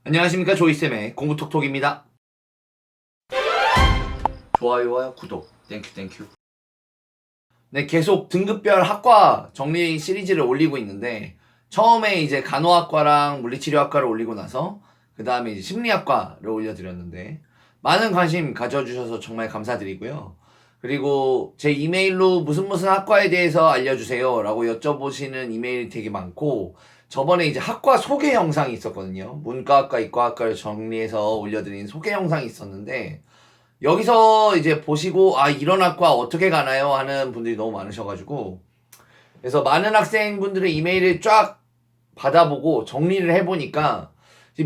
안녕하십니까, 조이쌤의 공부톡톡입니다. 좋아요와 구독 땡큐. 네, 계속 등급별 학과 정리 시리즈를 올리고 있는데, 처음에 이제 간호학과랑 물리치료학과를 올리고 나서 그 다음에 이제 심리학과를 올려드렸는데, 많은 관심 가져주셔서 정말 감사드리고요. 그리고 제 이메일로 무슨 학과에 대해서 알려주세요 라고 여쭤보시는 이메일이 되게 많고, 저번에 이제 학과 소개 영상이 있었거든요. 문과학과, 이과학과를 정리해서 올려드린 소개 영상이 있었는데, 여기서 이제 보시고 이런 학과 어떻게 가나요? 하는 분들이 너무 많으셔가지고, 그래서 많은 학생분들의 이메일을 쫙 받아보고 정리를 해보니까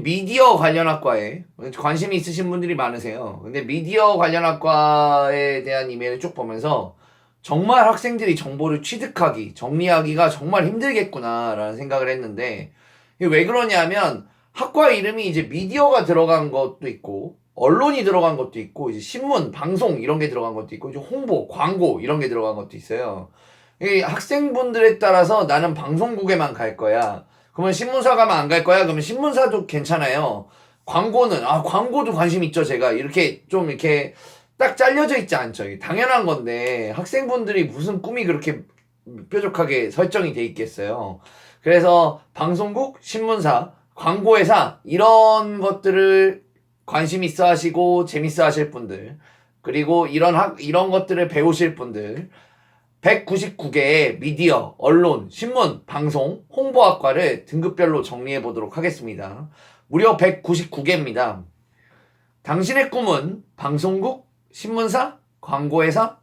미디어 관련 학과에 관심이 있으신 분들이 많으세요. 근데 미디어 관련 학과에 대한 이메일을 쭉 보면서 정말 학생들이 정보를 취득하기, 정리하기가 정말 힘들겠구나라는 생각을 했는데, 이게 왜 그러냐면 학과 이름이 이제 미디어가 들어간 것도 있고, 언론이 들어간 것도 있고, 이제 신문, 방송 이런 게 들어간 것도 있고, 이제 홍보, 광고 이런 게 들어간 것도 있어요. 이 학생분들에 따라서 나는 방송국에만 갈 거야. 그러면 신문사 가면 안 갈 거야? 그러면 신문사도 괜찮아요. 광고는, 광고도 관심 있죠, 제가. 이렇게 좀 이렇게 딱 잘려져 있지 않죠. 이게 당연한 건데, 학생분들이 무슨 꿈이 그렇게 뾰족하게 설정이 돼 있겠어요. 그래서 방송국, 신문사, 광고회사, 이런 것들을 관심 있어 하시고 재밌어 하실 분들, 그리고 이런 것들을 배우실 분들, 199개의 미디어, 언론, 신문, 방송, 홍보학과를 등급별로 정리해 보도록 하겠습니다. 무려 199개입니다. 당신의 꿈은 방송국, 신문사, 광고회사,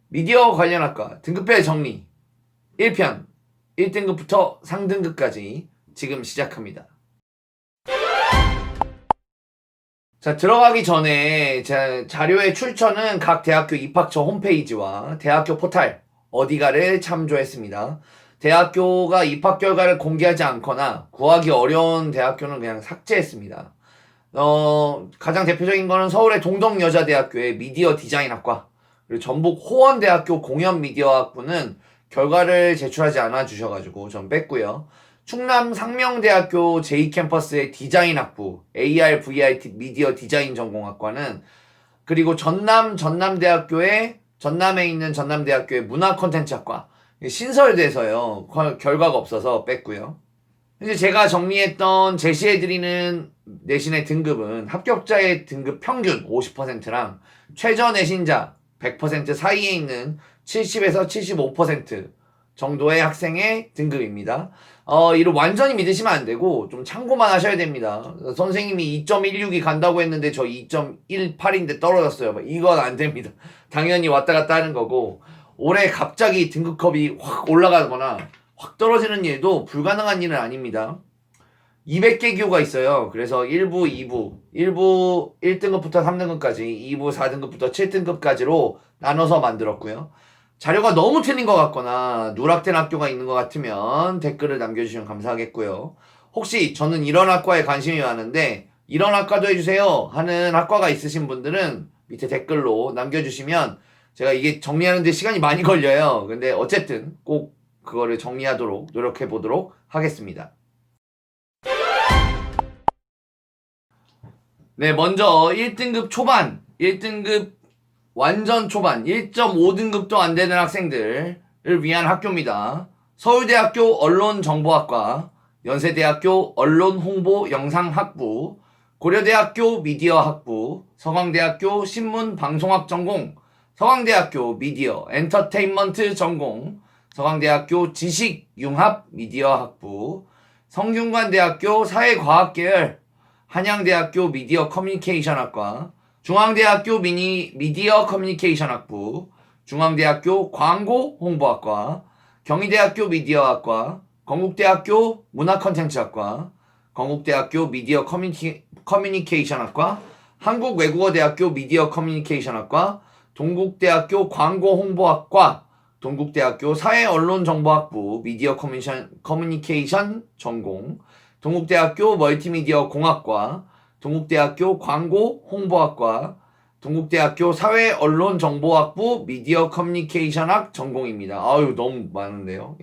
미디어 관련 학과 등급별 정리 1편 1등급부터 상등급까지 지금 시작합니다. 자, 들어가기 전에 자료의 출처는 각 대학교 입학처 홈페이지와 대학교 포탈 어디가를 참조했습니다. 대학교가 입학 결과를 공개하지 않거나 구하기 어려운 대학교는 그냥 삭제했습니다. 가장 대표적인 거는 서울의 동덕여자대학교의 미디어 디자인학과, 그리고 전북 호원대학교 공연미디어학부는 결과를 제출하지 않아 주셔가지고 전 뺐고요. 충남 상명대학교 제2캠퍼스의 디자인학부 AR, VR 미디어 디자인 전공학과는, 그리고 전남에 있는 전남대학교의 문화 콘텐츠학과 신설돼서요. 결과가 없어서 뺐고요. 이제 제가 정리했던 제시해드리는 내신의 등급은 합격자의 등급 평균 50%랑 최저 내신자 100% 사이에 있는 70에서 75% 정도의 학생의 등급입니다. 이를 완전히 믿으시면 안 되고 좀 참고만 하셔야 됩니다. 선생님이 2.16이 간다고 했는데 저 2.18인데 떨어졌어요. 이건 안 됩니다. 당연히 왔다 갔다 하는 거고, 올해 갑자기 등급컵이 확 올라가거나 확 떨어지는 일도 불가능한 일은 아닙니다. 200개 교가 있어요. 그래서 1부, 2부, 1부 1등급부터 3등급까지, 2부 4등급부터 7등급까지로 나눠서 만들었고요. 자료가 너무 틀린 것 같거나 누락된 학교가 있는 것 같으면 댓글을 남겨주시면 감사하겠고요. 혹시 저는 이런 학과에 관심이 많은데 이런 학과도 해주세요 하는 학과가 있으신 분들은 밑에 댓글로 남겨주시면 제가 이게 정리하는 데 시간이 많이 걸려요. 근데 어쨌든 꼭 그거를 정리하도록 노력해 보도록 하겠습니다. 네, 먼저 1등급 초반, 1등급 완전 초반, 1.5등급도 안 되는 학생들을 위한 학교입니다. 서울대학교 언론정보학과, 연세대학교 언론홍보영상학부, 고려대학교 미디어학부, 서강대학교 신문방송학 전공, 서강대학교 미디어 엔터테인먼트 전공, 서강대학교 지식융합 미디어학부, 성균관대학교 사회과학계열, 한양대학교 미디어 커뮤니케이션학과, 중앙대학교 미디어 커뮤니케이션학부, 중앙대학교 광고 홍보학과, 경희대학교 미디어학과, 건국대학교 문화콘텐츠학과, 건국대학교 미디어 커뮤니케이션학과, 한국외국어대학교 미디어 커뮤니케이션학과, 동국대학교 광고 홍보학과, 동국대학교 사회언론정보학부 미디어 커뮤니케이션 전공, 동국대학교 멀티미디어 공학과, 동국대학교 광고 홍보학과, 동국대학교 사회언론정보학부 미디어 커뮤니케이션학 전공입니다. 아유, 너무 많은데요.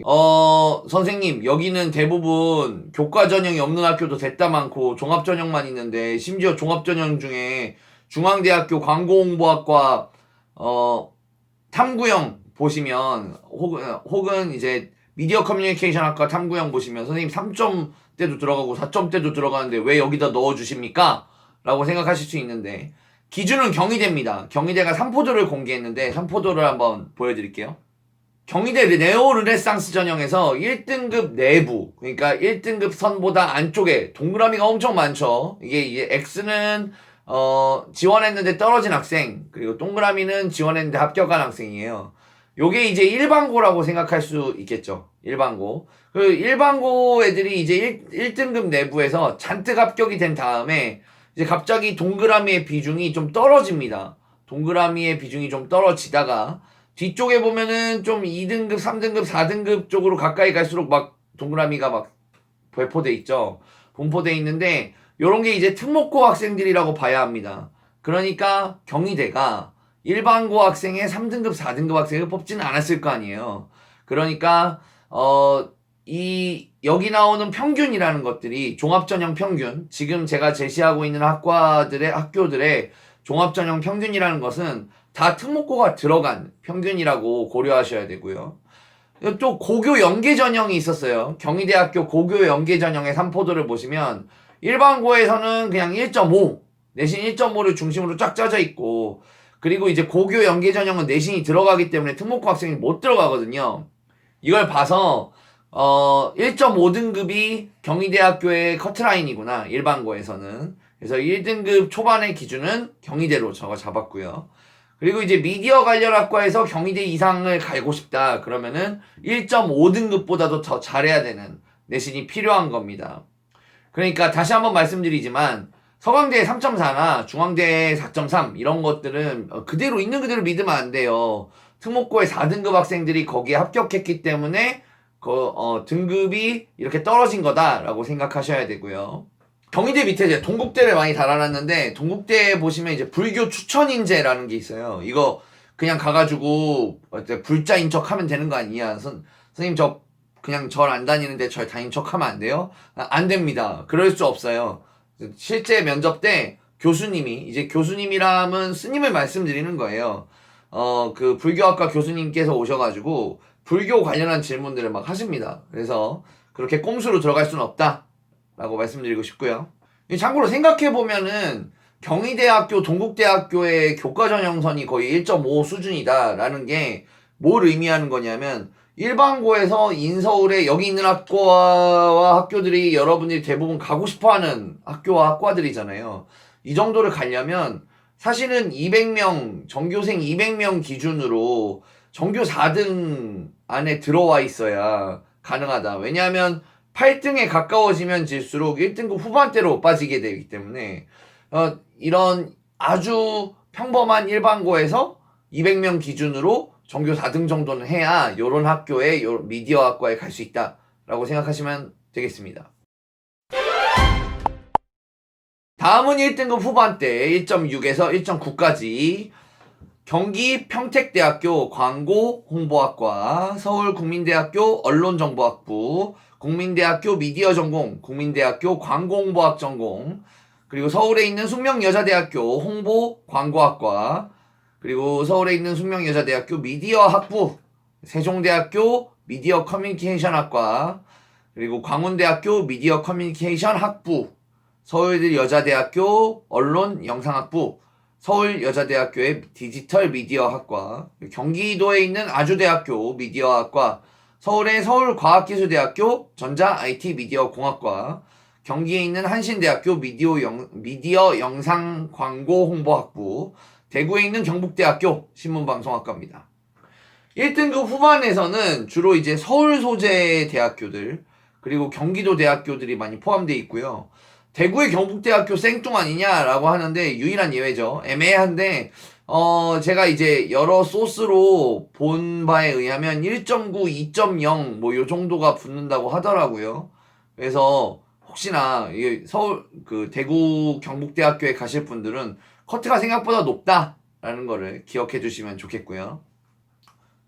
선생님, 여기는 대부분 교과 전형이 없는 학교도 됐다 많고 종합전형만 있는데, 심지어 종합전형 중에 중앙대학교 광고홍보학과 탐구형 보시면, 혹은 이제 미디어 커뮤니케이션 학과 탐구형 보시면 선생님 3점대도 들어가고 4점대도 들어가는데 왜 여기다 넣어주십니까? 라고 생각하실 수 있는데, 기준은 경희대입니다. 경희대가 3포도를 공개했는데 3포도를 한번 보여드릴게요. 경희대 네오 르네상스 전형에서 1등급 내부, 그러니까 1등급 선보다 안쪽에 동그라미가 엄청 많죠. 이게 X는 지원했는데 떨어진 학생, 그리고 동그라미는 지원했는데 합격한 학생이에요. 요게 이제 일반고라고 생각할 수 있겠죠. 일반고. 그 일반고 애들이 이제 1등급 내부에서 잔뜩 합격이 된 다음에 이제 갑자기 동그라미의 비중이 좀 떨어집니다. 동그라미의 비중이 좀 떨어지다가 뒤쪽에 보면은 좀 2등급, 3등급, 4등급 쪽으로 가까이 갈수록 막 동그라미가 막 배포돼 있죠. 분포돼 있는데 요런 게 이제 특목고 학생들이라고 봐야 합니다. 그러니까 경희대가 일반고 학생의 3등급, 4등급 학생을 뽑지는 않았을 거 아니에요. 그러니까 여기 나오는 평균이라는 것들이 종합전형 평균, 지금 제가 제시하고 있는 학교들의 종합전형 평균이라는 것은 다 특목고가 들어간 평균이라고 고려하셔야 되고요. 또 고교 연계 전형이 있었어요. 경희대학교 고교 연계 전형의 3포도를 보시면 일반고에서는 그냥 1.5, 내신 1.5를 중심으로 쫙 짜져 있고, 그리고 이제 고교 연계 전형은 내신이 들어가기 때문에 특목고 학생이 못 들어가거든요. 이걸 봐서 1.5등급이 경희대학교의 커트라인이구나, 일반고에서는. 그래서 1등급 초반의 기준은 경희대로 잡았고요. 그리고 이제 미디어 관련 학과에서 경희대 이상을 갈고 싶다 그러면은 1.5등급보다도 더 잘해야 되는 내신이 필요한 겁니다. 그러니까 다시 한번 말씀드리지만 서강대 3.4나 중앙대 4.3 이런 것들은 그대로 있는 그대로 믿으면 안 돼요. 특목고의 4등급 학생들이 거기에 합격했기 때문에 등급이 이렇게 떨어진 거다라고 생각하셔야 되고요. 경희대 밑에 이제 동국대를 많이 달아놨는데, 동국대에 보시면 이제 불교 추천인재라는 게 있어요. 이거 그냥 가가지고 불자인 척 하면 되는 거 아니야. 선생님 저 그냥 절 안 다니는데 절 다닌 척 하면 안 돼요? 안 됩니다. 그럴 수 없어요. 실제 면접 때 교수님이라면 스님을 말씀드리는 거예요. 그 불교학과 교수님께서 오셔가지고 불교 관련한 질문들을 막 하십니다. 그래서 그렇게 꼼수로 들어갈 수는 없다 라고 말씀드리고 싶고요. 참고로 생각해보면은 경희대학교, 동국대학교의 교과전형선이 거의 1.5 수준이다 라는 게 뭘 의미하는 거냐면, 일반고에서 인서울에 여기 있는 학과와 학교들이 여러분들이 대부분 가고 싶어하는 학교와 학과들이잖아요. 이 정도를 가려면 사실은 200명, 전교생 200명 기준으로 전교 4등 안에 들어와 있어야 가능하다. 왜냐하면 8등에 가까워지면 질수록 1등급 후반대로 빠지게 되기 때문에 이런 아주 평범한 일반고에서 200명 기준으로 전교 4등 정도는 해야 요런 학교에 미디어 학과에 갈 수 있다라고 생각하시면 되겠습니다. 다음은 1등급 후반대 1.6에서 1.9까지 경기 평택대학교 광고홍보학과, 서울국민대학교 언론정보학부, 국민대학교 미디어 전공, 국민대학교 광고홍보학 전공, 그리고 서울에 있는 숙명여자대학교 홍보광고학과, 그리고 서울에 있는 숙명여자대학교 미디어학부, 세종대학교 미디어 커뮤니케이션학과, 그리고 광운대학교 미디어 커뮤니케이션 학부, 서울여자대학교 언론영상학부, 서울여자대학교의 디지털 미디어학과, 경기도에 있는 아주대학교 미디어학과, 서울의 서울과학기술대학교 전자 IT 미디어공학과, 경기에 있는 한신대학교 미디어 영상 광고 홍보학부, 대구에 있는 경북대학교 신문방송학과입니다. 1등급 후반에서는 주로 이제 서울 소재 대학교들, 그리고 경기도 대학교들이 많이 포함되어 있고요. 대구의 경북대학교 생뚱아니냐라고 하는데 유일한 예외죠. 애매한데 제가 이제 여러 소스로 본 바에 의하면 1.9, 2.0 뭐 요 정도가 붙는다고 하더라고요. 그래서 혹시나 서울 대구 경북대학교에 가실 분들은 커트가 생각보다 높다라는 거를 기억해 주시면 좋겠고요.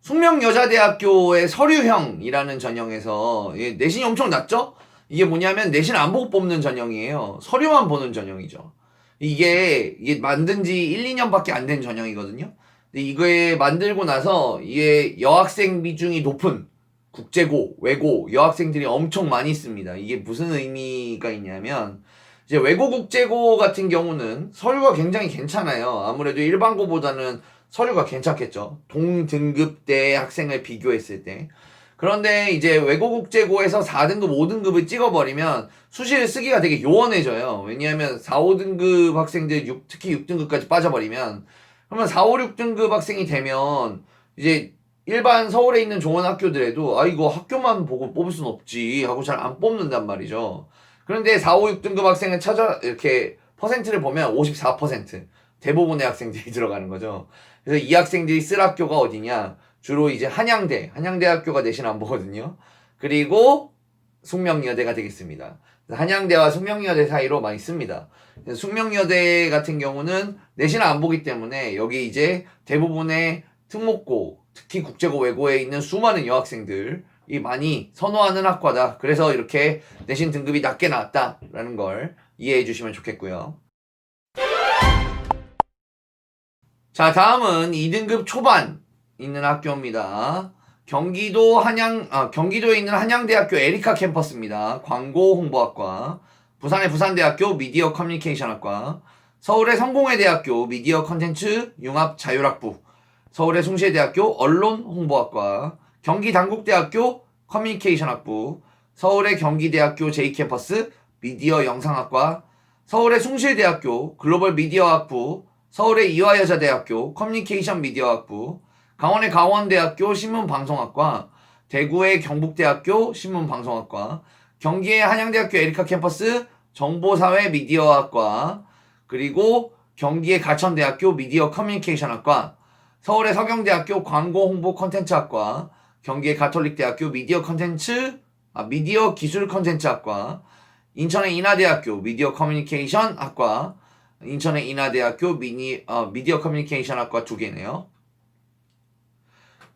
숙명여자대학교의 서류형이라는 전형에서 내신이 엄청 낮죠? 이게 뭐냐면 내신 안 보고 뽑는 전형이에요. 서류만 보는 전형이죠. 이게 만든 지 1, 2년밖에 안 된 전형이거든요. 근데 이거에 만들고 나서 이게 여학생 비중이 높은 국제고, 외고 여학생들이 엄청 많이 씁니다. 이게 무슨 의미가 있냐면 이제 외고 국제고 같은 경우는 서류가 굉장히 괜찮아요. 아무래도 일반고보다는 서류가 괜찮겠죠. 동등급대 학생을 비교했을 때. 그런데 이제 외고국제고에서 4등급, 5등급을 찍어버리면 수시를 쓰기가 되게 요원해져요. 왜냐하면 4, 5등급 학생들, 특히 6등급까지 빠져버리면 그러면 4, 5, 6등급 학생이 되면 이제 일반 서울에 있는 좋은 학교들에도 이거 학교만 보고 뽑을 순 없지 하고 잘 안 뽑는단 말이죠. 그런데 4, 5, 6등급 학생을 이렇게 퍼센트를 보면 54% 대부분의 학생들이 들어가는 거죠. 그래서 이 학생들이 쓸 학교가 어디냐? 주로 이제 한양대학교가 내신 안 보거든요. 그리고 숙명여대가 되겠습니다. 한양대와 숙명여대 사이로 많이 씁니다. 숙명여대 같은 경우는 내신 안 보기 때문에 여기 이제 대부분의 특목고, 특히 국제고 외고에 있는 수많은 여학생들이 많이 선호하는 학과다. 그래서 이렇게 내신 등급이 낮게 나왔다라는 걸 이해해 주시면 좋겠고요. 자, 다음은 2등급 초반 있는 학교입니다. 경기도에 있는 한양대학교 에리카 캠퍼스입니다. 광고 홍보학과. 부산의 부산대학교 미디어 커뮤니케이션학과. 서울의 성공회대학교 미디어 컨텐츠 융합 자율학부. 서울의 숭실대학교 언론 홍보학과. 경기 단국대학교 커뮤니케이션학부. 서울의 경기대학교 J캠퍼스 미디어 영상학과. 서울의 숭실대학교 글로벌 미디어학부. 서울의 이화여자대학교 커뮤니케이션 미디어학부. 강원의 강원대학교 신문방송학과, 대구의 경북대학교 신문방송학과, 경기의 한양대학교 에리카 캠퍼스 정보사회 미디어학과, 그리고 경기의 가천대학교 미디어 커뮤니케이션학과, 서울의 서경대학교 광고 홍보 컨텐츠학과, 경기의 가톨릭대학교 미디어 기술 컨텐츠학과, 인천의 인하대학교 미디어 커뮤니케이션학과, 인천의 인하대학교 미디어 커뮤니케이션학과 2개네요.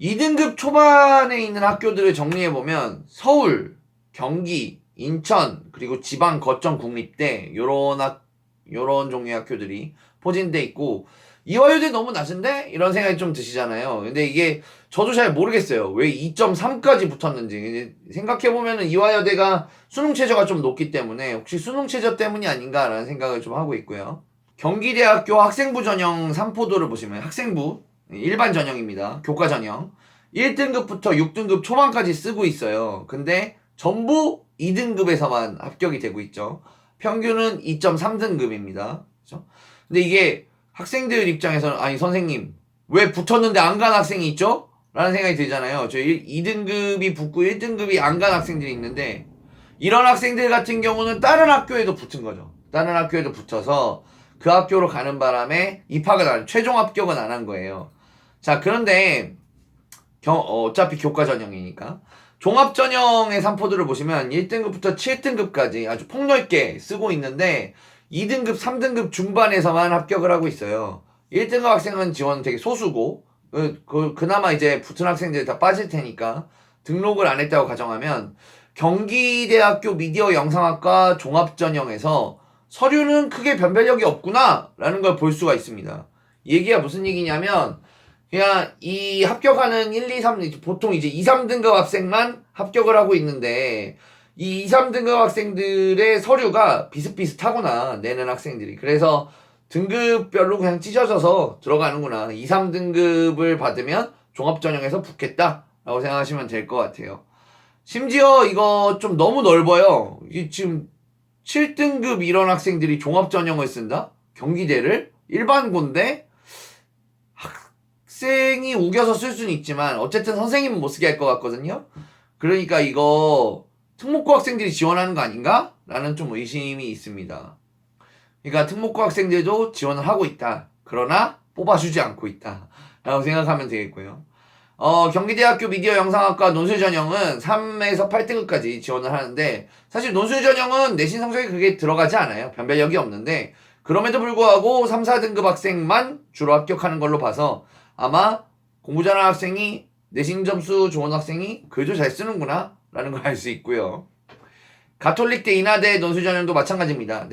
2등급 초반에 있는 학교들을 정리해보면 서울, 경기, 인천, 그리고 지방 거점 국립대 요런 종류의 학교들이 포진돼 있고 이화여대 너무 낮은데? 이런 생각이 좀 드시잖아요. 근데 이게 저도 잘 모르겠어요. 왜 2.3까지 붙었는지. 생각해보면은 이화여대가 수능 최저가 좀 높기 때문에 혹시 수능 최저 때문이 아닌가라는 생각을 좀 하고 있고요. 경기대학교 학생부 전형 3포도를 보시면 학생부 일반 전형입니다. 교과 전형 1등급부터 6등급 초반까지 쓰고 있어요. 근데 전부 2등급에서만 합격이 되고 있죠. 평균은 2.3등급입니다. 그렇죠? 근데 이게 학생들 입장에서는 아니 선생님 왜 붙었는데 안 간 학생이 있죠? 라는 생각이 들잖아요. 저 2등급이 붙고 1등급이 안 간 학생들이 있는데 이런 학생들 같은 경우는 다른 학교에도 붙은 거죠. 다른 학교에도 붙어서 그 학교로 가는 바람에 최종 합격은 안 한 거예요. 자, 그런데 어차피 교과 전형이니까 종합 전형의 3포들을 보시면 1등급부터 7등급까지 아주 폭넓게 쓰고 있는데 2등급, 3등급 중반에서만 합격을 하고 있어요. 1등급 학생은 지원 되게 소수고 그나마 이제 붙은 학생들이 다 빠질 테니까 등록을 안 했다고 가정하면 경기대학교 미디어 영상학과 종합전형에서 서류는 크게 변별력이 없구나 라는 걸 볼 수가 있습니다. 이 얘기가 무슨 얘기냐면 그냥 이 합격하는 1, 2, 3 보통 이제 2, 3등급 학생만 합격을 하고 있는데 이 2, 3등급 학생들의 서류가 비슷비슷하구나 내는 학생들이. 그래서 등급별로 그냥 찢어져서 들어가는구나. 2, 3등급을 받으면 종합전형에서 붙겠다라고 생각하시면 될 것 같아요. 심지어 이거 좀 너무 넓어요. 이게 지금 7등급 이런 학생들이 종합전형을 쓴다? 경기대를? 일반고인데 학생이 우겨서 쓸 수는 있지만 어쨌든 선생님은 못 쓰게 할 것 같거든요. 그러니까 이거 특목고 학생들이 지원하는 거 아닌가? 라는 좀 의심이 있습니다. 그러니까 특목고 학생들도 지원을 하고 있다. 그러나 뽑아주지 않고 있다. 라고 생각하면 되겠고요. 경기대학교 미디어 영상학과 논술전형은 3에서 8등급까지 지원을 하는데 사실 논술전형은 내신 성적이 그게 들어가지 않아요. 변별력이 없는데 그럼에도 불구하고 3, 4등급 학생만 주로 합격하는 걸로 봐서 아마 공부 잘하는 학생이 내신 점수 좋은 학생이 글도 잘 쓰는구나 라는 걸 알 수 있고요. 가톨릭대 인하대 논술전형도 마찬가지입니다.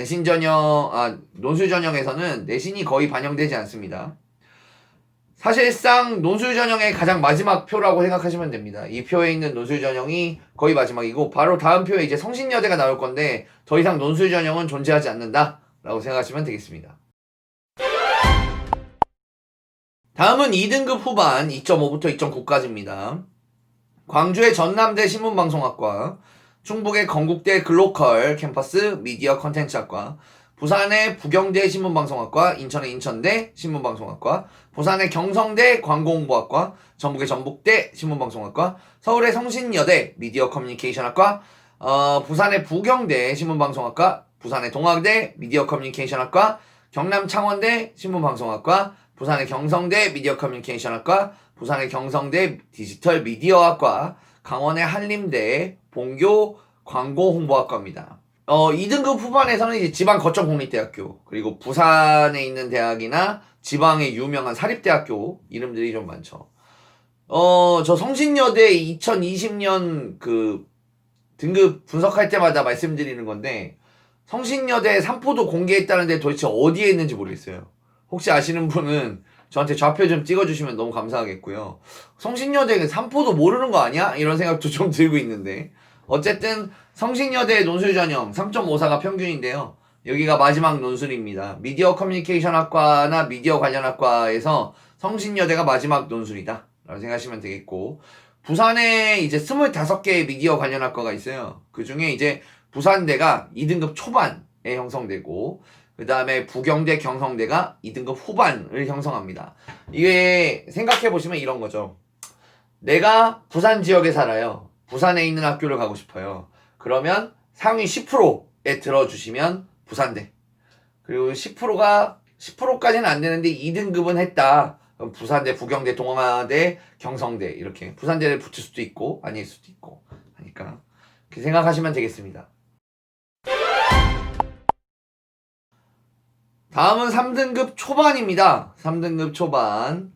논술전형에서는 내신이 거의 반영되지 않습니다. 사실상 논술전형의 가장 마지막 표라고 생각하시면 됩니다. 이 표에 있는 논술전형이 거의 마지막이고 바로 다음 표에 이제 성신여대가 나올 건데 더 이상 논술전형은 존재하지 않는다 라고 생각하시면 되겠습니다. 다음은 2등급 후반 2.5부터 2.9까지입니다. 광주의 전남대 신문방송학과, 충북의 건국대 글로컬 캠퍼스 미디어 컨텐츠학과, 부산의 부경대 신문방송학과, 인천의 인천대 신문방송학과, 부산의 경성대 광고홍보학과, 전북의 전북대 신문방송학과, 서울의 성신여대 미디어 커뮤니케이션학과, 부산의 부경대 신문방송학과, 부산의 동학대 미디어 커뮤니케이션학과, 경남 창원대 신문방송학과, 부산의 경성대 미디어 커뮤니케이션학과, 부산의 경성대 디지털 미디어학과, 강원의 한림대 본교 광고홍보학과입니다. 2등급 후반에서는 이제 지방 거점공립대학교, 그리고 부산에 있는 대학이나 지방의 유명한 사립대학교 이름들이 좀 많죠. 저 성신여대 2020년 그 등급 분석할 때마다 말씀드리는 건데, 성신여대 삼포도 공개했다는데 도대체 어디에 있는지 모르겠어요. 혹시 아시는 분은 저한테 좌표 좀 찍어주시면 너무 감사하겠고요. 성신여대 삼포도 모르는 거 아니야? 이런 생각도 좀 들고 있는데, 어쨌든 성신여대 논술전형 3.54가 평균인데요. 여기가 마지막 논술입니다. 미디어 커뮤니케이션 학과나 미디어 관련 학과에서 성신여대가 마지막 논술이다 라고 생각하시면 되겠고, 부산에 이제 25개의 미디어 관련 학과가 있어요. 그 중에 이제 부산대가 2등급 초반에 형성되고, 그 다음에 부경대, 경성대가 2등급 후반을 형성합니다. 이게 생각해보시면 이런 거죠. 내가 부산 지역에 살아요. 부산에 있는 학교를 가고 싶어요. 그러면 상위 10%에 들어주시면 부산대. 그리고 10%까지는 안 되는데 2등급은 했다. 그럼 부산대, 부경대, 동아대, 경성대 이렇게 부산대를 붙일 수도 있고 아닐 수도 있고 하니까 그렇게 생각하시면 되겠습니다. 다음은 3등급 초반입니다. 3등급 초반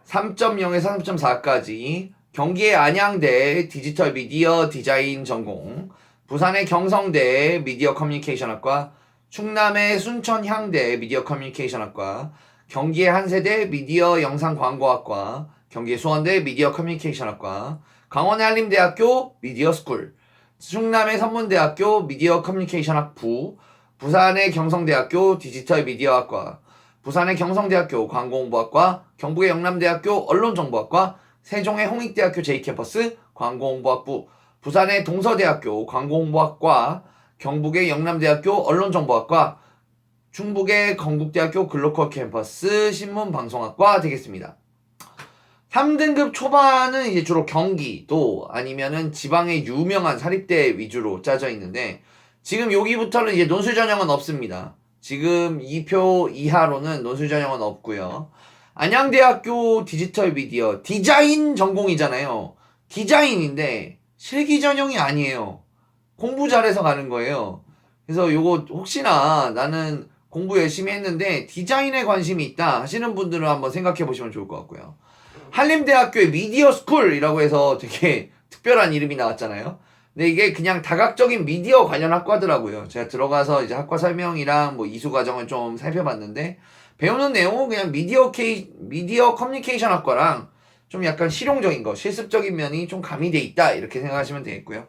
3.0에서 3.4까지 경기의 안양대 디지털 미디어 디자인 전공, 부산의 경성대 미디어 커뮤니케이션학과, 충남의 순천향대 미디어 커뮤니케이션학과, 경기의 한세대 미디어 영상 광고학과, 경기의 수원대 미디어 커뮤니케이션학과, 강원의 한림대학교 미디어 스쿨, 충남의 선문대학교 미디어 커뮤니케이션학부, 부산의 경성대학교 디지털 미디어학과, 부산의 경성대학교 광고홍보학과, 경북의 영남대학교 언론정보학과, 세종의 홍익대학교 J캠퍼스 광고홍보학부, 부산의 동서대학교 광고홍보학과, 경북의 영남대학교 언론정보학과, 충북의 건국대학교 글로컬 캠퍼스 신문방송학과 되겠습니다. 3등급 초반은 이제 주로 경기도 아니면은 지방의 유명한 사립대 위주로 짜져 있는데, 지금 여기부터는 이제 논술전형은 없습니다. 지금 2표 이하로는 논술전형은 없고요. 안양대학교 디지털 미디어 디자인 전공이잖아요. 디자인인데 실기전형이 아니에요. 공부 잘해서 가는 거예요. 그래서 요거 혹시나 나는 공부 열심히 했는데 디자인에 관심이 있다 하시는 분들은 한번 생각해 보시면 좋을 것 같고요. 한림대학교의 미디어 스쿨이라고 해서 되게 특별한 이름이 나왔잖아요. 근데 이게 그냥 다각적인 미디어 관련 학과더라고요. 제가 들어가서 이제 학과 설명이랑 뭐 이수 과정을 좀 살펴봤는데, 배우는 내용은 그냥 미디어 커뮤니케이션 학과랑 좀 약간 실용적인 거, 실습적인 면이 좀 가미돼 있다 이렇게 생각하시면 되겠고요.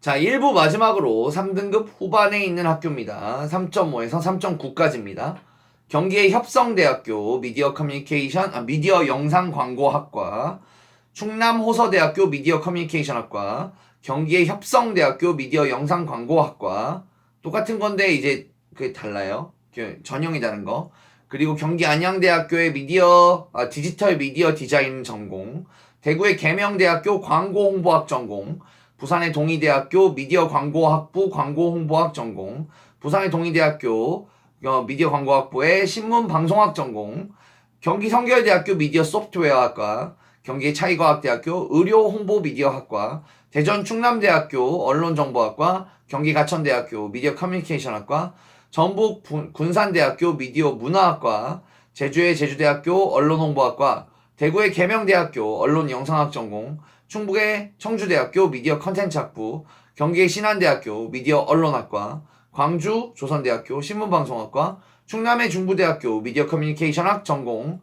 자, 1부 마지막으로 3등급 후반에 있는 학교입니다. 3.5에서 3.9까지입니다. 경기의 협성대학교 미디어 영상광고학과, 충남 호서대학교 미디어 커뮤니케이션학과, 경기의 협성대학교 미디어 영상광고학과, 똑같은 건데 이제 그게 달라요. 전형이 다른 거. 그리고 경기 안양대학교의 디지털 미디어 디자인 전공, 대구의 계명대학교 광고홍보학 전공, 부산의 동의대학교 미디어 광고학부 광고홍보학 전공, 부산의 동의대학교 미디어 광고학부의 신문방송학 전공, 경기 성결대학교 미디어 소프트웨어학과, 경기 차이과학대학교 의료홍보미디어학과, 대전 충남대학교 언론정보학과, 경기 가천대학교 미디어 커뮤니케이션학과, 전북 군산대학교 미디어 문화학과, 제주의 제주대학교 언론홍보학과, 대구의 계명대학교 언론영상학 전공, 충북의 청주대학교 미디어 컨텐츠학부, 경기의 신안대학교 미디어 언론학과, 광주 조선대학교 신문방송학과, 충남의 중부대학교 미디어 커뮤니케이션학 전공,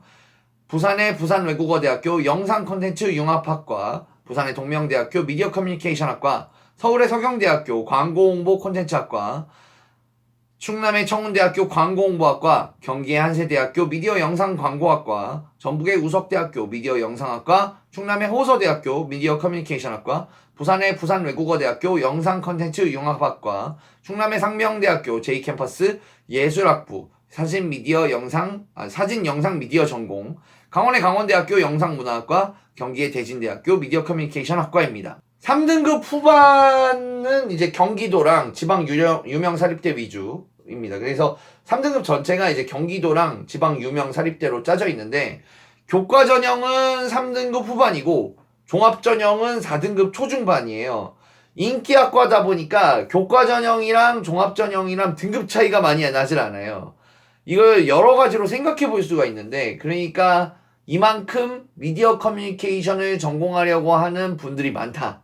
부산의 부산외국어대학교 영상콘텐츠 융합학과, 부산의 동명대학교 미디어 커뮤니케이션학과, 서울의 서경대학교 광고홍보 콘텐츠학과, 충남의 청운대학교 광고홍보학과, 경기의 한세대학교 미디어 영상광고학과, 전북의 우석대학교 미디어 영상학과, 충남의 호서대학교 미디어 커뮤니케이션학과, 부산의 부산외국어대학교 영상콘텐츠 융합학과, 충남의 상명대학교 제2캠퍼스 예술학부 사진 영상 미디어 전공, 강원의 강원대학교 영상문화학과, 경기의 대진대학교 미디어 커뮤니케이션학과입니다. 3등급 후반은 이제 경기도랑 지방 유명 사립대 위주입니다. 그래서 3등급 전체가 이제 경기도랑 지방 유명 사립대로 짜져 있는데, 교과 전형은 3등급 후반이고 종합 전형은 4등급 초중반이에요. 인기학과다 보니까 교과 전형이랑 종합 전형이랑 등급 차이가 많이 나질 않아요. 이걸 여러 가지로 생각해 볼 수가 있는데, 그러니까 이만큼 미디어 커뮤니케이션을 전공하려고 하는 분들이 많다.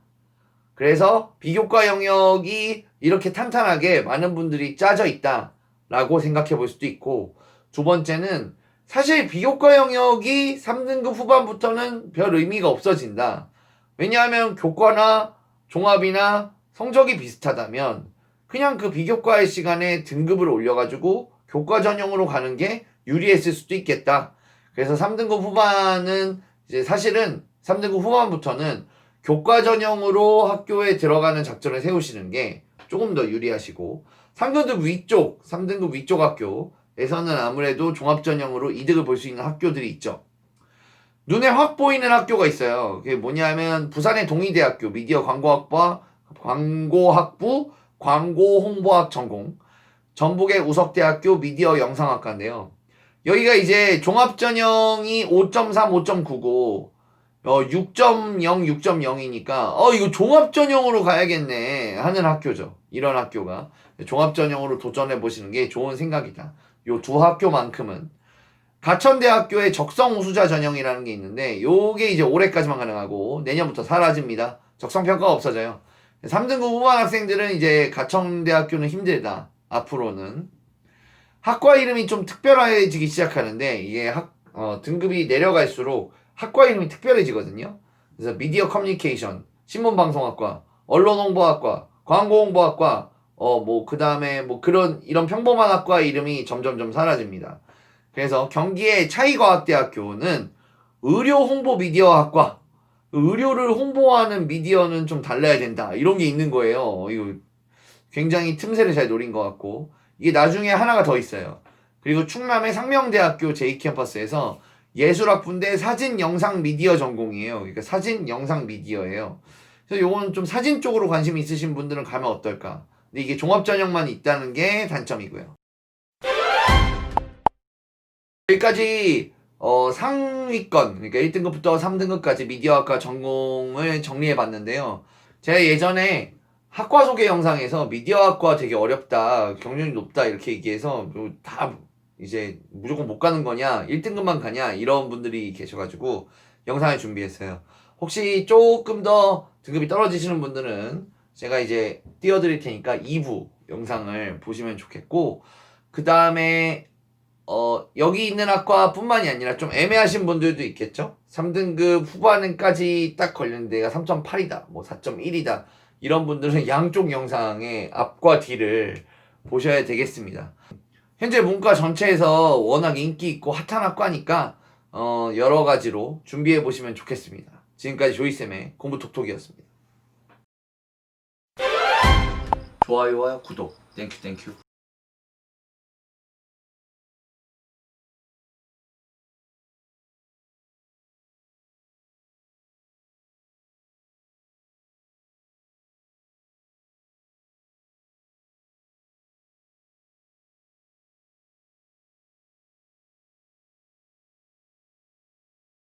그래서 비교과 영역이 이렇게 탄탄하게 많은 분들이 짜져 있다라고 생각해 볼 수도 있고, 두 번째는 사실 비교과 영역이 3등급 후반부터는 별 의미가 없어진다. 왜냐하면 교과나 종합이나 성적이 비슷하다면 그냥 그 비교과의 시간에 등급을 올려가지고 교과 전형으로 가는 게 유리했을 수도 있겠다. 그래서 3등급 후반은 이제 사실은 3등급 후반부터는 교과 전형으로 학교에 들어가는 작전을 세우시는 게 조금 더 유리하시고, 3등급 위쪽 학교에서는 아무래도 종합 전형으로 이득을 볼 수 있는 학교들이 있죠. 눈에 확 보이는 학교가 있어요. 그게 뭐냐면 부산의 동의대학교 미디어 광고학부 광고홍보학 전공, 전북의 우석대학교 미디어 영상학과인데요. 여기가 이제 종합전형이 5.3, 5.9고 6.0, 6.0이니까 이거 종합전형으로 가야겠네 하는 학교죠. 이런 학교가 종합전형으로 도전해 보시는 게 좋은 생각이다. 요 두 학교만큼은. 가천대학교의 적성 우수자 전형이라는 게 있는데, 요게 이제 올해까지만 가능하고 내년부터 사라집니다. 적성평가가 없어져요. 3등급 후반 학생들은 이제 가천대학교는 힘들다. 앞으로는. 학과 이름이 좀 특별해지기 시작하는데, 이게 등급이 내려갈수록 학과 이름이 특별해지거든요. 그래서 미디어 커뮤니케이션, 신문방송학과, 언론홍보학과, 광고홍보학과, 그 다음에 이런 평범한 학과 이름이 점점점 사라집니다. 그래서 경기의 차이과학대학교는 의료홍보미디어학과, 의료를 홍보하는 미디어는 좀 달라야 된다. 이런 게 있는 거예요. 이거 굉장히 틈새를 잘 노린 것 같고, 이게 나중에 하나가 더 있어요. 그리고 충남의 상명대학교 제2캠퍼스에서 예술학부인데 사진 영상 미디어 전공이에요. 그러니까 사진 영상 미디어예요. 그래서 요거는 좀 사진 쪽으로 관심 있으신 분들은 가면 어떨까. 근데 이게 종합 전형만 있다는 게 단점이고요. 여기까지 상위권, 그러니까 1등급부터 3등급까지 미디어학과 전공을 정리해 봤는데요. 제가 예전에 학과 소개 영상에서 미디어학과 되게 어렵다, 경쟁이 높다 이렇게 얘기해서 다 이제 무조건 못 가는 거냐, 1등급만 가냐 이런 분들이 계셔가지고 영상을 준비했어요. 혹시 조금 더 등급이 떨어지시는 분들은 제가 이제 띄워드릴 테니까 2부 영상을 보시면 좋겠고, 그 다음에 여기 있는 학과 뿐만이 아니라 좀 애매하신 분들도 있겠죠? 3등급 후반까지 딱 걸리는 데가 3.8이다, 4.1이다. 이런 분들은 양쪽 영상의 앞과 뒤를 보셔야 되겠습니다. 현재 문과 전체에서 워낙 인기 있고 핫한 학과니까 여러 가지로 준비해 보시면 좋겠습니다. 지금까지 조이쌤의 공부톡톡이었습니다. 좋아요와 구독, 땡큐.